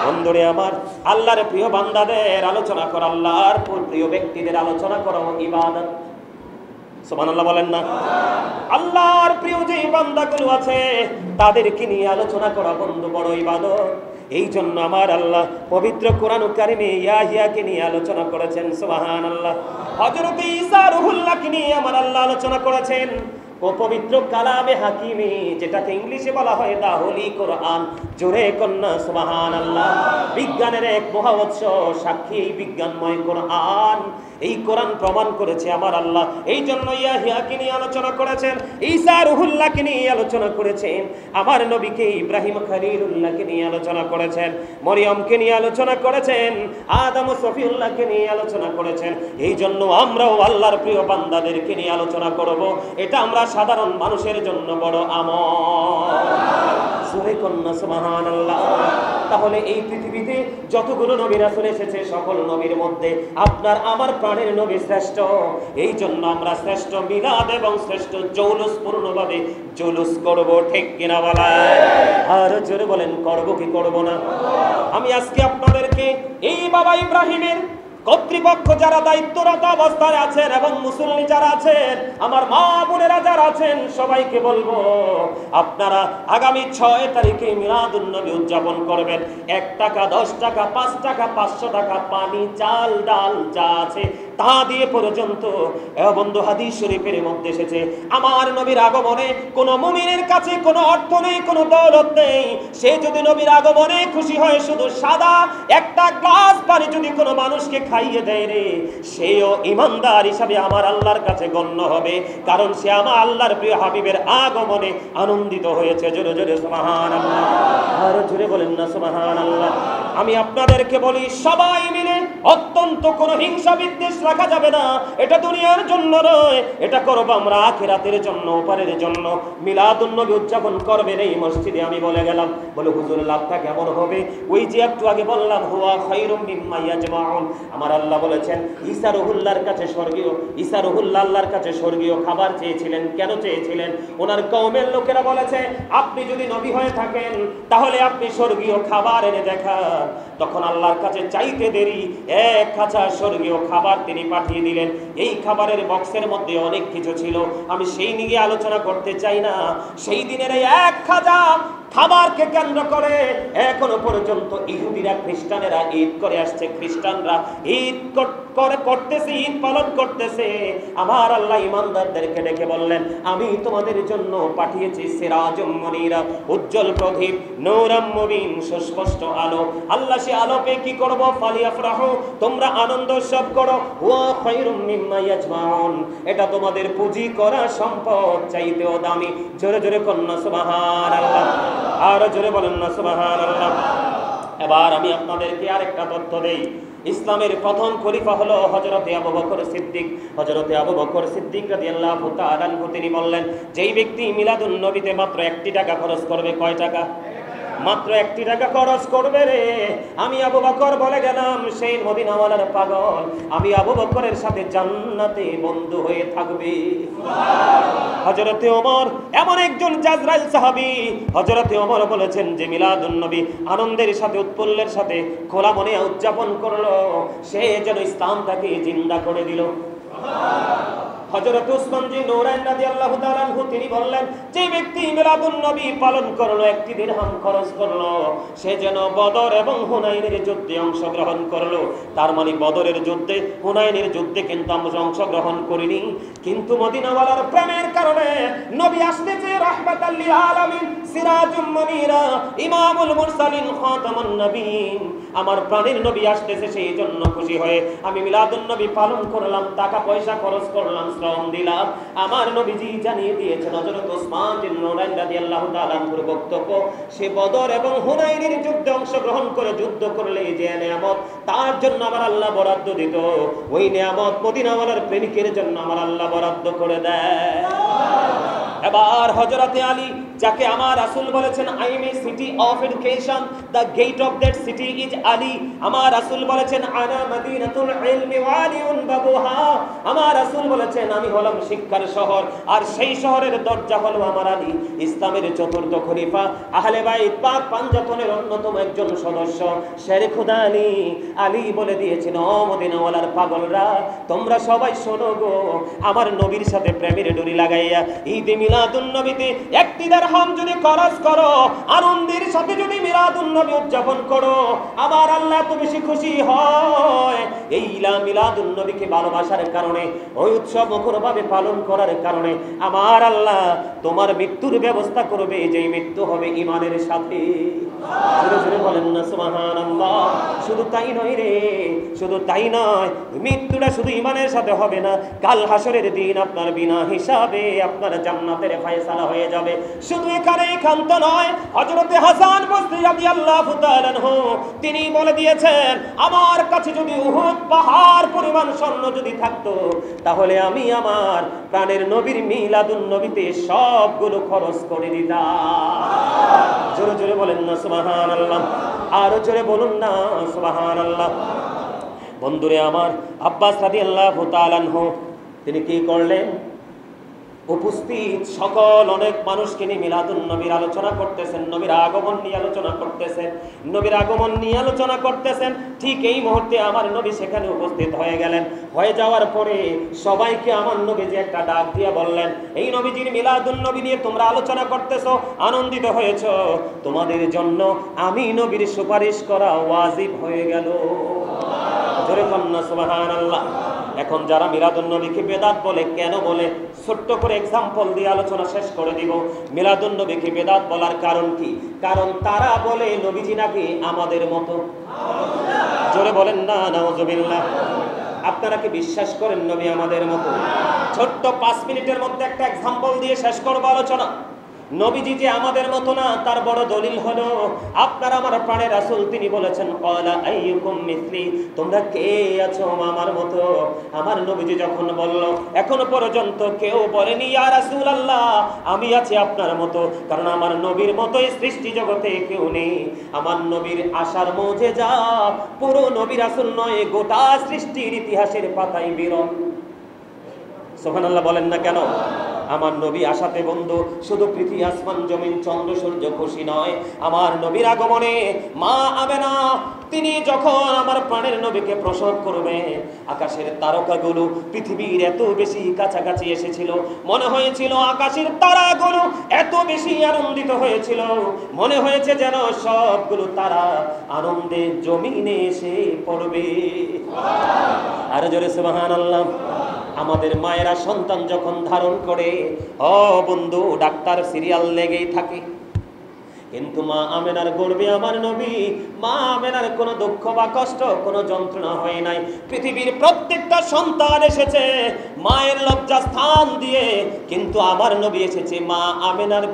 বন্ধুরে আমার, আল্লাহর প্রিয় বান্দাদের আলোচনা করা, আল্লাহর প্রিয় ব্যক্তিদের আলোচনা করা ইবাদত। সুবহানাল্লাহ বলেন না? আল্লাহর প্রিয় যে বান্দাগুলো আছে তাদেরকে নিয়ে আলোচনা করা বন্ধু বড় ইবাদত। এই জন্য আমার আল্লাহ পবিত্র কোরআন কারিমে ইয়াহিয়াকে নিয়ে আলোচনা করেছেন। সুবহানাল্লাহ। হযরত ঈসা রূহুল্লাহকে নিয়ে আমার আল্লাহ আলোচনা করেছেন। ও পবিত্র কালামে হাকিমি, যেটাকে ইংলিশে বলা হয় দা হোলি কোরআন। জোরে কন্যা সুবহানাল্লাহ। বিজ্ঞানের এক মহা উৎস সাক্ষী এই বিজ্ঞানময় কোরআন। এই কোরআন প্রমাণ করেছে আমার আল্লাহ। এই জন্য ইয়াহইয়াকে নিয়ে আলোচনা করেছেন, ঈসা রুহুল্লাহকে নিয়ে আলোচনা করেছেন, আমার নবীকে ইব্রাহিম খলিলুল্লাহকে নিয়ে আলোচনা করেছেন, মরিয়মকে নিয়ে আলোচনা করেছেন, আদম ও সফিউল্লাহকে নিয়ে আলোচনা করেছেন। এই জন্য আমরাও আল্লাহর প্রিয় বান্দাদেরকে নিয়ে আলোচনা করব। এটা আমরা সাধারণ মানুষের জন্য বড় আমল। সূরা কন্যা সুবহানাল্লাহ। তাহলে এই পৃথিবীতে যতগুলো নবী রাসূল এসেছে সকল নবীর মধ্যে আপনার আমার প্রাণের নবী শ্রেষ্ঠ। এই জন্য আমরা শ্রেষ্ঠ মিলাদ এবং শ্রেষ্ঠ জৌলুস পূর্ণভাবে জৌলুস করব, ঠিক কিনা বলেন? আর জোরে বলেন, করব কি করব না? আমি আজকে আপনাদেরকে এই বাবা ইব্রাহিমের কর্তৃপক্ষ যারা দায়িত্বরত অবস্থায় আছেন এবং মুসল্লি যারা আছেন, আমার মা বোনেরা যারা আছেন, সবাইকে বলবো আপনারা আগামী 6 তারিখে মিলাদুন নবী উদযাপন করবেন। 1 টাকা, 10 টাকা, 5 টাকা, 500 টাকা, পানি, চাল, ডাল যা আছে তা দিয়ে পর্যন্ত। বন্ধু, হাদিস শরীফের মধ্যে এসেছে আমার নবীর আগমনে কোন মুমিনের কাছে কোনো অর্থ নেই, কোনো দৌলত নেই। সে যদি নবীর আগমনে খুশি হয়, শুধু সাদা একটা গ্লাস পানি যদি কোনো মানুষকে খাইয়ে দেয় রে, সেও ইমানদার হিসাবে আমার আল্লাহর কাছে গণ্য হবে, কারণ সে আমার আল্লাহর প্রিয় হাবিবের আগমনে আনন্দিত হয়েছে। জোরে জোরে সুবহানাল্লাহ। আর জোরে বলেন না সুবহানাল্লাহ। আমি আপনাদেরকে বলি, সবাই মিলে অত্যন্ত কোনো হিংসা বিদ্বেষ রাখা যাবে না। এটা দুনিয়ার জন্য নয়, এটা করব আমরা আখিরাতের জন্য, ওপারের জন্য। মিলাদুন নবী উদযাপন করবেন এই মসজিদে। আমি বলে গেলাম, বলে হুজুর লাভটা কেমন হবে? ওই যে একটু আগে বললাম, হুয়া খায়রুম মিম্মা ইয়াজমাউন। আমার আল্লাহ বলেছেন ঈসা রুহুল্লাহর কাছে স্বর্গীয়, ঈসা রুহুল্লাহ আল্লাহর কাছে স্বর্গীয় খাবার চেয়েছিলেন। কেন চেয়েছিলেন? ওনার কওমের লোকেরা বলেছে, আপনি যদি নবী হয়ে থাকেন তাহলে আপনি স্বর্গীয় খাবার এনে দেখান। তখন আল্লাহর কাছে চাইতে দেরি 1 খাঁচা স্বর্গীয় খাবার তিনি পাঠিয়ে দিলেন। এই খাবারের বক্সের মধ্যে অনেক কিছু ছিল, আমি সেই নিয়ে আলোচনা করতে চাই না। সেই দিনের এই 1 খাঁচা খাবারকে কেন্দ্র করে এখনো পর্যন্ত ইহুদিরা, খ্রিস্টানেরা ঈদ করে আসছে। খ্রিস্টানরা ঈদ করতেছে, ঈদ পালন করতেছে। আমার আল্লাহ ইমানদারদেরকে ডেকে বললেন, আমি তোমাদের জন্য পাঠিয়েছি সিরাজুম মুনীরা, উজ্জ্বল প্রদীপ, নূরাম মুবিন, সুস্পষ্ট আলো। আল্লাহ সে আলো পেয়ে কি করবো? ফালিয়াফরাহু, তোমরা আনন্দ উৎসব করো। ওয়া খায়রুম মিম্মা ইয়াজমাউন, এটা তোমাদের পুঁজি করা সম্পদ চাইতেও দামি। জোরে জোরে কন্যা সুবহানাল্লাহ। আর জোরে বলেন না সুবহানাল্লাহ। এবার আমি আপনাদেরকে আরেকটা তথ্য দেই। ইসলামের প্রথম খলিফা হলো হযরতে আবু বকর সিদ্দিক। হযরতে আবু বকর সিদ্দিক রাদিয়াল্লাহু তাআলা আনহু তিনি বললেন, যেই ব্যক্তি মিলাদুন নবীতে মাত্র 1 টাকা খরচ করবে, কয় টাকা? মাত্র 1 টাকা খরচ করবে রে। আমি আবু বকর বলে গেলাম, সেই মদিনাওয়ালার পাগল, আমি আবু বকরের সাথে জান্নাতে বন্ধু হয়ে থাকবে। হযরতে ওমর এমন একজন জাজরাইল সাহাবী, হযরতে ওমর বলেছেন যে মিলাদুন নবী আনন্দের সাথে, উৎপল্লের সাথে, খোলা মনে উদযাপন করলো, সে যেন ইসলামটাকে জিন্দা করে দিল। হযরত উসমান জি নূরাইন রাদিয়াল্লাহু তাআলা আনহু তিনি বললেন, যে ব্যক্তি মিলাদুন নবী পালন করলো, 1 দিরহাম খরচ করলো, সে যেন বদর এবং হুনাইনের যুদ্ধে অংশগ্রহণ করলো। তার মানে বদরের যুদ্ধে, হুনাইনের যুদ্ধে কিন্তু আমরা অংশগ্রহণ করিনি, কিন্তু মদিনাওয়ালার প্রেমের কারণে নবী আসতেছে রাহমাতাল লিল আলামিন, সিরাজুম মুনীরা, ইমামুল মুরসালিন, খাতামুন নবীন, আমার প্রাণের নবী আসতেছে, সেই জন্য খুশি হয়ে আমি মিলাদুন নবী পালন করলাম, টাকা পয়সা খরচ করলাম, শ্রম দিলাম। আমার নবীজি জানিয়ে দিয়েছেন, হযরত ওসমান বিন নুরাইন রাদিয়াল্লাহু তাআলা আনহুর বক্তব্য, সে বদর এবং হুনাইনের যুদ্ধে অংশগ্রহণ করে যুদ্ধ করলে যে নিয়ামত তার জন্য আমার আল্লাহ বরাদ্দ দিত, ওই নিয়ামত মদিনাওয়ালার প্রেমিকের জন্য আমার আল্লাহ বরাদ্দ করে দেয়। এবার হযরতে আলী, যাকে আমার রাসূল বলেছেন, I am a city of education, the gate of that city is Ali. আমার রাসূল বলেছেন, আনা মদিনাতুল ইলমি ওয়ালিউন বাবুহা। আমার রাসূল বলেছেন, আমি হলাম শিক্ষার শহর, আর সেই শহরের দরজা হলো আমার আলী। ইসলামের চতুর্থ খলিফা, আহলে বাইত পাক পাঞ্জাতনের অন্যতম একজন সদস্য, শেরে খুদা আলী। আলী বলে দিয়েছেন, ও মদিনাওয়ালার পাগলরা, তোমরা সবাই শোনো গো, আমার নবীর সাথে প্রেমের ডোরি লাগাইয়া ঈদে মিলাদুন নবীতে 1 দিরহাম যদি খরচ করো, আনন্দের সাথে যদি মিলাদ মিলাদুন নবী উদযাপন করো, আমার আল্লাহ এত বেশি খুশি হয় এই মিলাদুন নবীকে ভালোবাসার কারণে, ওই উৎসব মুখরভাবে পালন করার কারণে আমার আল্লাহ তোমার মৃত্যুর ব্যবস্থা করবে, যেই মৃত্যু হবে ঈমানের সাথে। জোরে জোরে বলেন না সুবহানাল্লাহ। শুধু তাই নয় রে, শুধু তাই নয়, মৃত্যুটা শুধু ঈমানের সাথে হবে না, কাল হাসরের দিন আপনার বিনা হিসাবে আপনার জান্নাতের ফয়সালা হয়ে যাবে। শুধু এখানেই ক্ষান্ত নয়, হযরতে হাসান বসরি রাদিয়াল্লাহু তাআলা আনহু তিনি বলে দিয়েছেন, আমার কাছে যদি উহুদ পাহাড় পরিমাণ স্বর্ণ যদি থাকতো, তাহলে আমি আমার প্রাণের নবীর মিলাদুন নবীতে সবগুলো খরচ করে দিতাম। জোরে জোরে বলেন না সুবহানাল্লাহ, আরো জোরে বলুন না সুবহানাল্লাহ। বন্ধুরে আমার, আব্বাস রাদিয়াল্লাহু তাআলা আনহু তিনি কি করলেন, উপস্থিত সকল অনেক মানুষকে নিয়ে মিলাদুন নবীর আলোচনা করতেছেন, নবীর আগমন নিয়ে আলোচনা করতেছেন, নবীর আগমন নিয়ে আলোচনা করতেছেন। ঠিক এই মুহূর্তে আমার নবী সেখানে উপস্থিত হয়ে গেলেন। হয়ে যাওয়ার পরে সবাইকে আমার নবী যে একটা ডাক দিয়ে বললেন, এই নবীজির মিলাদুন নবী নিয়ে তোমরা আলোচনা করতেছো, আনন্দিত হয়েছো, তোমাদের জন্য আমি নবীর সুপারিশ করা ওয়াজিব হয়ে গেল। জোরে কন্না সুবহানাল্লাহ। এখন যারা মিলাদুন নবীকে বেদাত বলে, কেন বলে, ছোট্ট করে এক্সাম্পল দিয়ে আলোচনা শেষ করে দিব। মিলাদুন নবীকে বেদাত বলার কারণ কি? কারণ তারা বলে নবীজি নাকি আমাদের মতো। জোরে বলেন না নাউজুবিল্লাহ। আপনারা কি বিশ্বাস করেন নবী আমাদের মতো? ছোট্ট 5 মিনিটের মধ্যে একটা এক্সাম্পল দিয়ে শেষ করব আলোচনা। নবীজি যে আমাদের মতো না, তার বড় দলিল হলো আপনার আমার প্রাণের রাসূল তিনি বলেছেন, ক্বালা আইয়ুকুম মিসলি, তোমরা কে আছো আমার মতো? আমার নবীজি যখন বলল, এখনো পর্যন্ত কেউ বলেনি ইয়া রাসূলুল্লাহ আমি আছি আপনার মতো, কারণ আমার নবীর মতোই সৃষ্টি জগতে কেউ নেই। আমার নবীর আশার মুজিজা পুরো নবী রাসূল নয়, গোটা সৃষ্টির ইতিহাসের পাতায় বিরল। সুবহানাল্লাহ বলেন না কেন? আমার নবী আসাতে বন্ধু শুধু পৃথিবী আসমান জমিন চন্দ্র সূর্য খুশি নয়, আমার নবীর আগমনে মা আমেনা তিনি যখন আমার প্রাণের নবীকে প্রসব করবে, আকাশের তারকাগুলো পৃথিবীর এত বেশি কাছাকাছি এসেছিল, মনে হয়েছিল আকাশের তারাগুলো এত বেশি আনন্দিত হয়েছিল, মনে হয়েছে যেন সবগুলো তারা আনন্দে জমিনে এসে পড়বে। আর জোরে সুবহানাল্লাহ। আমাদের মায়েরা সন্তান যখন ধারণ করে, ও বন্ধু ডাক্তার সিরিয়াল লেগেই থাকে, কিন্তু মা আমেনার গর্ভে আমার নবী, মা আমেনার কোনো দুঃখ বা কষ্ট, কোনো যন্ত্রণা হয় নাই। পৃথিবীর প্রত্যেকটা সন্তান এসেছে মায়ের লজ্জা স্থান দিয়ে, কিন্তু আমার নবী এসেছে মা আমেনার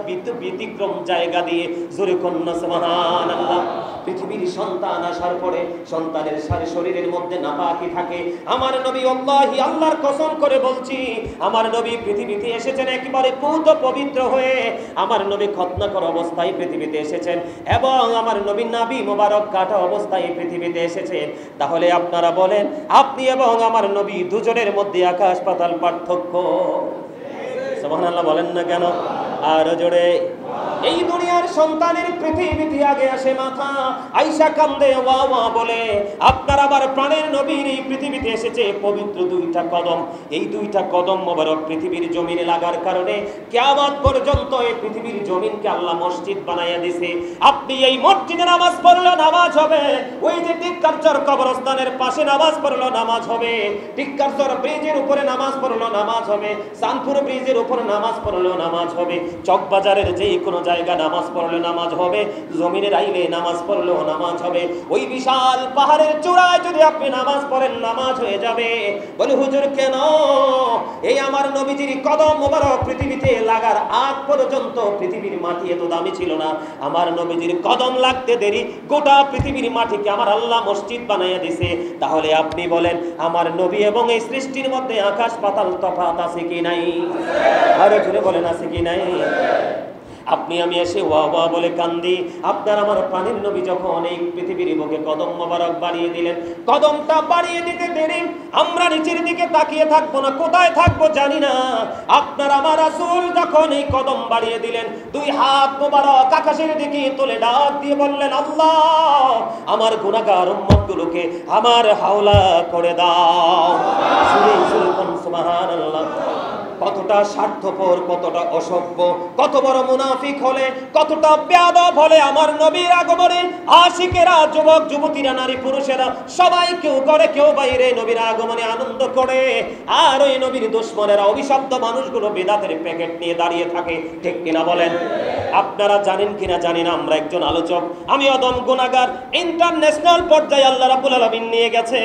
ব্যতিক্রম জায়গা দিয়ে। জোরে কন্যা সুবহানাল্লাহ। পৃথিবীর সন্তান আসার পরে সন্তানের শরীরের মধ্যে নাপাকি থাকে, আমার নবী আল্লাহি আল্লাহর কসম করে বলছি, আমার নবী পৃথিবীতে এসেছেন একেবারে পূত পবিত্র হয়ে। আমার নবী খতনা করা অবস্থায় পৃথিবীতে এসেছেন এবং আমার নবী নাভি মোবারক কাটা অবস্থায় পৃথিবীতে এসেছেন। তাহলে আপনারা বলেন, আপনি এবং আমার নবী দুজনের মধ্যে আকাশ পাতাল পার্থক্য। সুবহানাল্লাহ বলেন না কেন? আর জোরে। এই দুনিয়ার সন্তানের পৃথিবীতে আগে আসে মাথা, আয়েশা কান্দে ওয়া ওয়া বলে, আপনার আবার প্রাণের নবীর এই পৃথিবীতে এসেছে পবিত্র 2টা কদম। এই 2টা কদম মোবারক পৃথিবীর জমিনে লাগার কারণে কিয়ামত পর্যন্ত এই পৃথিবীর জমিনকে আল্লাহ মসজিদ বানাইয়া দিয়েছে। আপনি এই মসজিদে নামাজ পড়লে নামাজ হবে, ওই যে টিক্কারচর কবরস্থানের পাশে নামাজ পড়লে নামাজ হবে, টিক্কারচর ব্রিজের উপরে নামাজ পড়লে নামাজ হবে, সানপুর ব্রিজের উপরে নামাজ পড়লে নামাজ হবে, চকবাজারের যে কোনো জায়গা নামাজ পড়লে নামাজ হবে, জমিনের আইলে নামাজ পড়লেও নামাজ হবে। ওই বিশাল পাহাড়ের চূড়ায় যদি আপনি নামাজ পড়েন নামাজ হয়ে যাবে। বলে হুজুর কেন? এই আমার নবীজির কদম মোবারক পৃথিবীতে লাগার আগ পর্যন্ত পৃথিবীর মাটি এত দামি ছিল না। আমার নবীজির কদম লাগতে দেরি গোটা পৃথিবীর মাটিকে আমার আল্লাহ মসজিদ বানাইয়া দিছে। তাহলে আপনি বলেন, আমার নবী এবং এই সৃষ্টির মধ্যে আকাশ পাতাল তফাৎ আছে কি নাই? আরো জোরে বলেন, আছে কি নাই? আপনি আমি এসে ওয়া ওয়া বলে কান্দি, আপনার আমার প্রাণের নবী যখন এই পৃথিবীর বুকে কদম মোবারক বাড়িয়ে দিলেন, কদমটা বাড়িয়ে দিতে দেরি আমরা নিচের দিকে তাকিয়ে থাকবো না, কোথায় থাকবো জানি না। আপনার আমার রাসূল যখন এই কদম বাড়িয়ে দিলেন, 2 হাত মোবারক আকাশের দিকে তুলে ডাক দিয়ে বললেন, আল্লাহ আমার গুনাহগার উম্মতগুলোকে আমার হাওলা করে দাও। সুবহানাল্লাহ। কতটা স্বার্থপর, কতটা অসভ্য, কত বড় মুনাফিক হলে, কতটা বেয়াদব হলে আমার নবীর আগমনে আশিকেরা, যুবক যুবতীরা, নারী পুরুষেরা সবাই কেউ করে কেউ বাইরে নবীর আগমনে আনন্দ করে। আর ওই নবীর দুশমনেরা, অভিশপ্ত মানুষগুলো বিদআতের প্যাকেট নিয়ে দাঁড়িয়ে থাকে। ঠিক কিনা বলেন? আপনারা জানেন কিনা জানি না, আমরা একজন আলোচক, আমি অদম গুনাহগার, ইন্টারন্যাশনাল পর্যায়ে আল্লাহ রাব্বুল আলামিন নিয়ে গেছে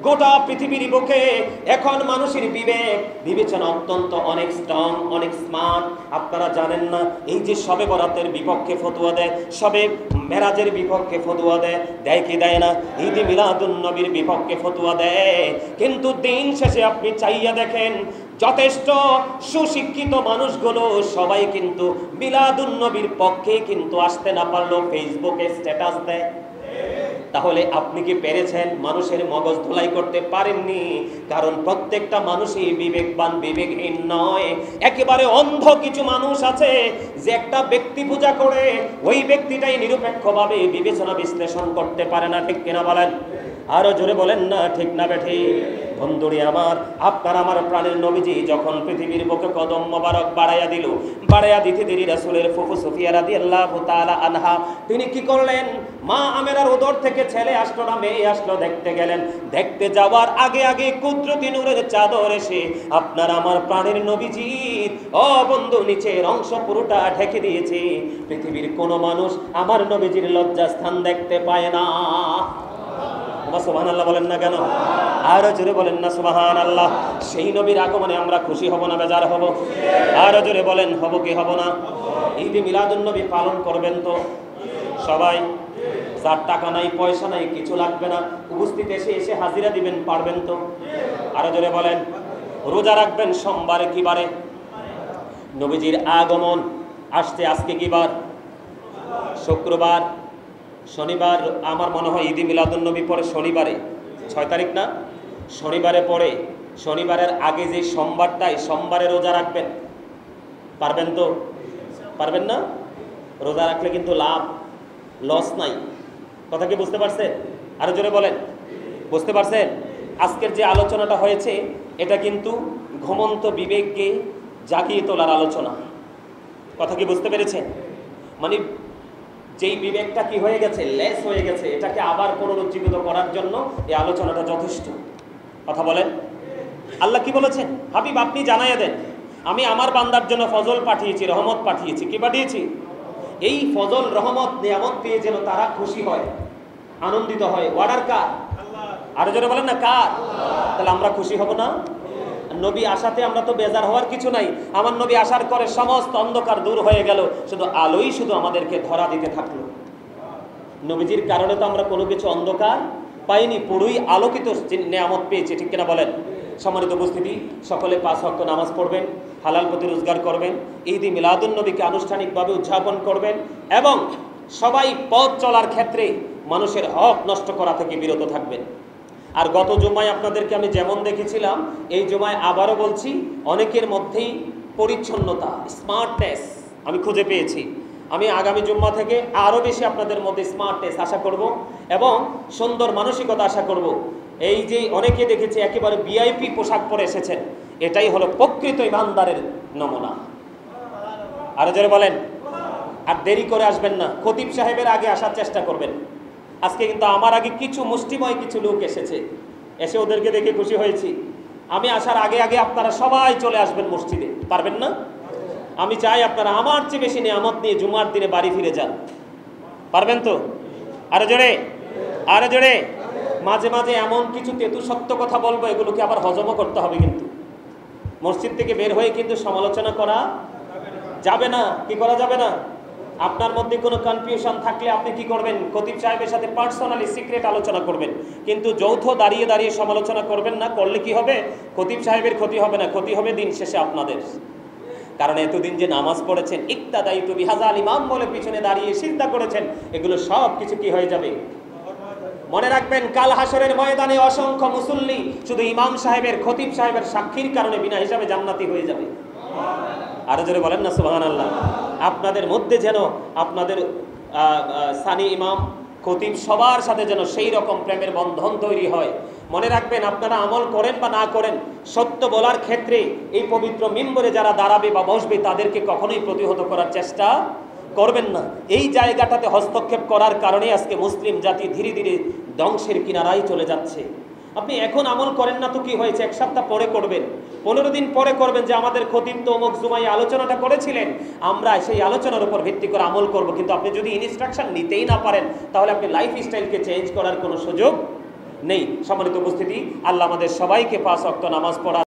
গোটা পৃথিবীর বুকে। এখন মানুষের বিবেক বিবেচনা অত্যন্ত অনেক স্ট্রং, অনেক স্মার্ট। আপনারা জানেন না, এই যে শবে বরাতের বিপক্ষে ফতোয়া দেয়, শবে মেরাজের বিপক্ষে ফতোয়া দেয়, দেয় কি দেয় না? ঈদে মিলাদুন নবীর বিপক্ষে ফতোয়া দেয়। কিন্তু দিন শেষে আপনি চাইয়া দেখেন, যথেষ্ট সুশিক্ষিত মানুষগুলো সবাই কিন্তু মিলাদুন নবীর পক্ষে কিন্তু আসতে না পারলেও ফেসবুকে স্ট্যাটাস দেয়। তাহলে আপনি কি পেরেছেন? মানুষের মগজ ধোলাই করতে পারেননি। কারণ প্রত্যেকটা মানুষই বিবেকবান, বিবেকহীন নয়। একেবারে অন্ধ কিছু মানুষ আছে যে একটা ব্যক্তি পূজা করে, ওই ব্যক্তিটাই নিরপেক্ষভাবে বিবেচনা বিশ্লেষণ করতে পারে না। ঠিক কিনা বলেন? আরো জোরে বলেন না ঠিক না বেঠি? বন্ধুরে আমার, আপনার আমার প্রাণের নবীজি যখন পৃথিবীর বুকে কদম মোবারক বাড়াইয়া দিল, বাড়াইয়া দিতে দেরি রাসূলের ফুফু সুফিয়া রাদিয়াল্লাহু তাআলা আনহা তিনি কি করলেন? মা আমেরার উদর থেকে ছেলে আসলো না মেয়ে আসলো, দেখতে গেলেন। দেখতে যাওয়ার আগে আগে কুদরতি নূরের চাদর এসে আপনার আমার প্রাণের নবীজির বন্ধু নিচের অংশ পুরোটা ঢেকে দিয়েছে। পৃথিবীর কোনো মানুষ আমার নবীজির লজ্জাস্থান দেখতে পায় না। সুবহানাল্লাহ বলেন না কেন? আরো জোরে বলেন না সুবহানাল্লাহ। সেই নবীর আগমনে আমরা খুশি হব না বেজার হব? আরো জোরে বলেন, হব কি হব না? ঈদে মিলাদুন নবী পালন করবেন তো সবাই? যার টাকা নাই, পয়সা নাই, কিছু লাগবে না, উপস্থিত এসে হাজিরা দিবেন, পারবেন তো? আরো জোরে বলেন। রোজা রাখবেন সোমবারে, কি বারে? নবীজির আগমন আসছে। আজকে কি বার? শুক্রবার। শনিবার আমার মনে হয় ঈদে মিলাদুন নবী পড়ে শনিবারে, 6 তারিখ না? শনিবারে পড়ে। শনিবারের আগে যে সোমবারটাই, সোমবারে রোজা রাখবেন, পারবেন তো? পারবেন না? রোজা রাখলে কিন্তু লাভ, লস নাই। কথা কি বুঝতে পারছেন? আরো জোরে বলেন, বুঝতে পারছেন? আজকের যে আলোচনাটা হয়েছে এটা কিন্তু ঘুমন্ত বিবেককে জাগিয়ে তোলার আলোচনা। কথা কি বুঝতে পেরেছেন? মানে যেই বিবেকটা কি হয়ে গেছে, লেস হয়ে গেছে, এটাকে আবার পুনরুজ্জীবিত করার জন্য এই আলোচনাটা যথেষ্ট। কথা বলেন। আল্লাহ কি বলেছেন? হাবিব আপনি জানাইয়া দেন, আমি আমার বান্দার জন্য ফজল পাঠিয়েছি, রহমত পাঠিয়েছি। কি পাঠিয়েছি? এই ফজল, রহমত, নিয়ামত পেয়ে যেন তারা খুশি হয়, আনন্দিত হয়। অর্ডার কার? আরো জোরে বলেন না, কার? তাহলে আমরা খুশি হব না? নবী আসাতে আমরা তো বেজার হওয়ার কিছু নাই। আমার নবী আসার পরে সমস্ত অন্ধকার দূর হয়ে গেল, শুধু আলোই শুধু আমাদেরকে ধরা দিতে থাকলো। নবীজির কারণে তো আমরা কোনো কিছু অন্ধকার পাইনি, পুরোই আলোকিত নিয়ামত পেয়েছি। ঠিক কিনা বলেন? সম্মানিত উপস্থিতি, সকলে 5 ওয়াক্ত নামাজ পড়বেন, হালাল পথে রোজগার করবেন, ঈদে মিলাদুন নবীকে আনুষ্ঠানিকভাবে উদযাপন করবেন এবং সবাই পথ চলার ক্ষেত্রে মানুষের হক নষ্ট করা থেকে বিরত থাকবেন। আর গত জুমায় আপনাদেরকে আমি যেমন দেখেছিলাম, এই জুমায় আবারও বলছি, অনেকের মধ্যেই পরিচ্ছন্নতা, স্মার্টনেস আমি খুঁজে পেয়েছি। আমি আগামী জুম্মা থেকে আরও বেশি আপনাদের মধ্যে স্মার্টনেস আশা করব এবং সুন্দর মানসিকতা আশা করব। এই যে অনেকে দেখেছি একেবারে ভিআইপি পোশাক পরে এসেছেন, এটাই হলো প্রকৃত ইমানদারের নমুনা। আরো জোরে বলেন। আর দেরি করে আসবেন না, খতিব সাহেবের আগে আসার চেষ্টা করবেন। আজকে কিন্তু আমার আগে কিছু মুষ্টিময় কিছু লোক এসেছে, এসে ওদেরকে দেখে খুশি হয়েছি। আমি আসার আগে আগে আপনারা সবাই চলে আসবেন মসজিদে, পারবেন না? আমি চাই আপনারা আমার চেয়ে বেশি নিয়ামত নিয়ে জুমার দিনে বাড়ি ফিরে যান, পারবেন তো? আরো জোরে, আরো জোরে। মাঝে মাঝে এমন কিছু তেতু সত্য কথা বলবো, এগুলোকে আবার হজমও করতে হবে। কিন্তু মসজিদ থেকে বের হয়ে কিন্তু সমালোচনা করা যাবে না। কি করা যাবে না? আপনার মধ্যে কোনো কনফিউশন থাকলে আপনি কি করবেন? খতিব সাহেবের সাথে পার্সোনালি সিক্রেট আলোচনা করবেন, কিন্তু যৌথ দাঁড়িয়ে দাঁড়িয়ে সমালোচনা করবেন না। করলে কি হবে? খতিব সাহেবের ক্ষতি হবে না, ক্ষতি হবে দিন শেষে আপনাদের। কারণ এতদিন যে নামাজ পড়েছেন, ইক্তাদাইতু বিহাযাল ইমাম বলে পিছনে দাঁড়িয়ে সিজদা করেছেন, এগুলো সব কিছু কি হয়ে যাবে? মনে রাখবেন, কাল হাসরের ময়দানে অসংখ্য মুসল্লি শুধু ইমাম সাহেবের, খতিব সাহেবের সাক্ষীর কারণে বিনা হিসাবে জান্নাতি হয়ে যাবে। আরো জোরে বলেন না সুবহানাল্লাহ। আপনাদের মধ্যে যেন আপনাদের সানি ইমাম, খতিব সবার সাথে যেন সেই রকম প্রেমের বন্ধন তৈরি হয় মনে রাখবেন, আপনারা আমল করেন বা না করেন, সত্য বলার ক্ষেত্রে এই পবিত্র মিম্বরে যারা দাঁড়াবে বা বসবে তাদেরকে কখনোই প্রতিহত করার চেষ্টা করবেন না। এই জায়গাটাতে হস্তক্ষেপ করার কারণে আজকে মুসলিম জাতি ধীরে ধীরে ধ্বংসের কিনারায় চলে যাচ্ছে। আপনি এখন আমল করেন না তো কি হয়েছে, 1 সপ্তাহ পরে করবেন, 15 দিন পরে করবেন, যে আমাদের খতিব তো অমুক জুমায় আলোচনাটা করেছিলেন, আমরা সেই আলোচনার উপর ভিত্তি করে আমল করব। কিন্তু আপনি যদি ইনস্ট্রাকশন নিতেই না পারেন, তাহলে আপনি লাইফ স্টাইলকে চেঞ্জ করার কোনো সুযোগ নেই। সম্মানিত উপস্থিতি, আল্লাহ আমাদের সবাইকে 5 ওয়াক্ত নামাজ পড়া